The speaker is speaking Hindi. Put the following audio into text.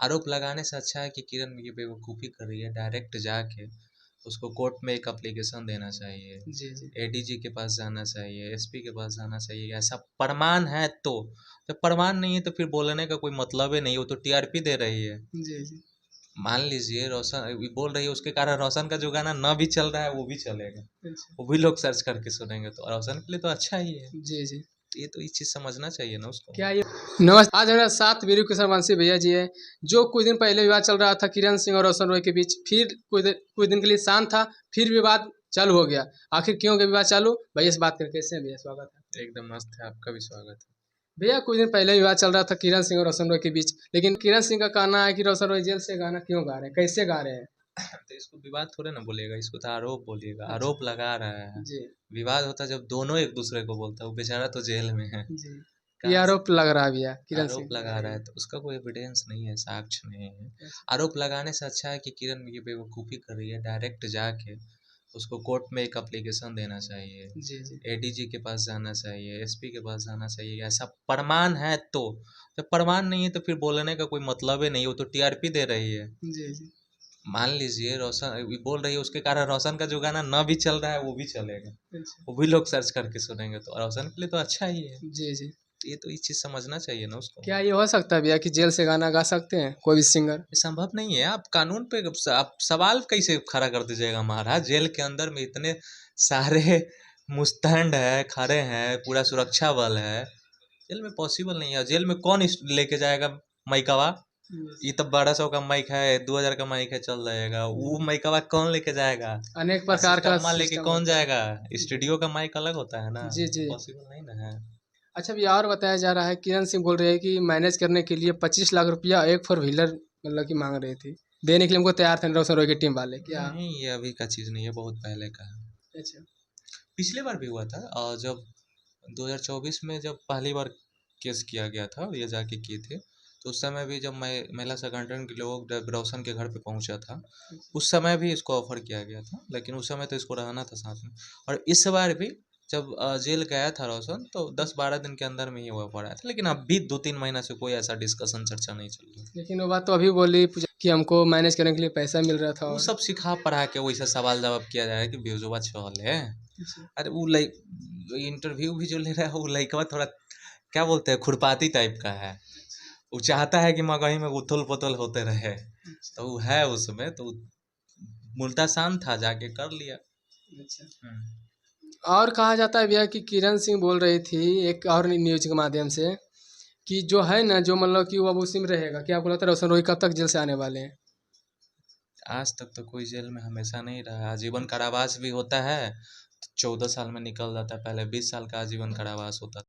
आरोप लगाने से अच्छा है कि किरण ये बेवकूफ़ी कर रही है, डायरेक्ट जाके उसको कोर्ट में एक एप्लीकेशन देना चाहिए, जी एडीजी के पास जाना चाहिए, एसपी के पास जाना चाहिए। ऐसा प्रमाण है तो, जब प्रमाण नहीं है तो फिर बोलने का कोई मतलब ही नहीं, वो तो टीआरपी दे रही है। जी। मान लीजिए रोशन बोल रही है, उसके कारण रोशन का जो गाना न भी चल रहा है वो भी चलेगा, अच्छा। वो भी लोग सर्च करके सुनेंगे, तो रोशन के लिए तो अच्छा ही है। जी। ये तो इस चीज़ समझना चाहिए ना उसको। क्या ये नमस्ते। आज हमारे साथ वीरू किशोर वंशी भैया जी है। जो कुछ दिन पहले विवाद चल रहा था किरण सिंह और रोशन रॉय के बीच, फिर कुछ दिन के लिए शांत था, फिर विवाद चालू हो गया। आखिर क्यों गया विवाद चालू, भैया से बात करके। कैसे हैं भैया, स्वागत है। एकदम मस्त है, आपका भी स्वागत है। भैया कुछ दिन पहले विवाद चल रहा था किरण सिंह और रोशन रॉय के बीच, लेकिन किरण सिंह का कहना है कि रोशन रॉय जेल से गाना क्यों गा रहे हैं, कैसे गा रहे हैं। तो इसको विवाद थोड़े ना बोलिएगा, इसको तो आरोप बोलिएगा। अच्छा। आरोप लगा रहा है। जी विवाद होता है जब दोनों एक दूसरे को बोलता है, वो बेचारा तो जेल में है। जी। ये कहाँ से आरोप लग रहा है भैया किरण आरोप सिंह। लगा रहा है, तो उसका कोई एविडेंस नहीं है, साक्ष्य नहीं है। अच्छा। आरोप लगाने से अच्छा है कि किरण ये बेवकूफ़ी कर रही है, डायरेक्ट जाके उसको कोर्ट में एक एप्लीकेशन देना चाहिए, जी। एडीजी के पास जाना चाहिए, एसपी के पास जाना चाहिए। ऐसा प्रमाण है तो, जब प्रमाण नहीं है तो फिर बोलने का कोई मतलब ही नहीं, वो तो टीआरपी दे रही है। जी। मान लीजिए रोशन बोल रही है, उसके कारण रोशन का जो गाना न भी चल रहा है वो भी चलेगा, अच्छा। वो भी लोग सर्च करके सुनेंगे, तो रोशन के लिए तो अच्छा ही है। जी। ये तो इस चीज़ समझना चाहिए ना उसको। क्या ये हो सकता है भैया कि जेल से गाना गा सकते हैं कोई भी सिंगर। ये संभव नहीं है। आप कानून पे आप सवाल कैसे खड़ा कर दीजिएगा महाराज? जेल के अंदर में इतने सारे मुस्तैद है, खड़े हैं, पूरा सुरक्षा बल है। जेल में पॉसिबल नहीं है। जेल में कौन लेके जाएगा माइकवा? ये तो 1200 का माइक है, 2000 का माइक है, चल जाएगा। वो माइकवा कौन लेके जाएगा? अनेक प्रकार का सिस्टम लेके सिस्टम कौन होता है। जाएगा? स्टूडियो का माइक अलग होता है ना, जी जी। पॉसिबल नहीं ना है। अच्छा भैया, और बताया जा रहा है किरण सिंह बोल रहे हैं कि मैनेज करने के लिए 25 लाख रुपया एक फोर व्हीलर मतलब कि मांग रही थी, देने के लिए हमको तैयार थे रोशन रॉय की टीम वाले। क्या। नहीं, ये अभी का चीज़ नहीं है, बहुत पहले का है। अच्छा। पिछले बार भी हुआ था, और जब 2024 में जब पहली बार केस किया गया था, ये जाके किए थे, तो उस समय भी जब मैं महिला संगठन के लोग जब रोशन के घर पे पहुंचा था, उस समय भी इसको ऑफर किया गया था, लेकिन उस समय तो इसको रहना था साथ में। और इस बार भी जब जेल गया था रोशन, तो 10-12 दिन के अंदर में ही वो ऑफर आया था, लेकिन अब भी 2-3 महीना से कोई ऐसा डिस्कशन चर्चा नहीं चल रहा। लेकिन वो बात तो अभी बोली पूजा कि हमको मैनेज करने के लिए पैसा मिल रहा था। वो और सब सिखा पढ़ा के वैसा सवाल जवाब किया जाएगा कि बेजुबा छल है। अच्छा। अरे वो इंटरव्यू भी जो ले रहा है वो लड़का थोड़ा क्या बोलते हैं, खुरपाती टाइप का है। वो चाहता है कि मगही में उथल पुथल होते रहे, अच्छा। तो वो है उसमें, तो मुल्ता शांत था, जाके कर लिया। अच्छा। हम्म। और कहा जाता है भैया कि किरण सिंह बोल रही थी एक और न्यूज के माध्यम से कि जो है ना, जो मतलब कि वो अब उसी में रहेगा। क्या आपको लगता है रोशन रॉय कब तक जेल से आने वाले हैं। आज तक तो कोई जेल में हमेशा नहीं रहा। आजीवन कारावास भी होता है, तो 14 साल में निकल जाता है। पहले 20 साल का आजीवन कारावास होता था।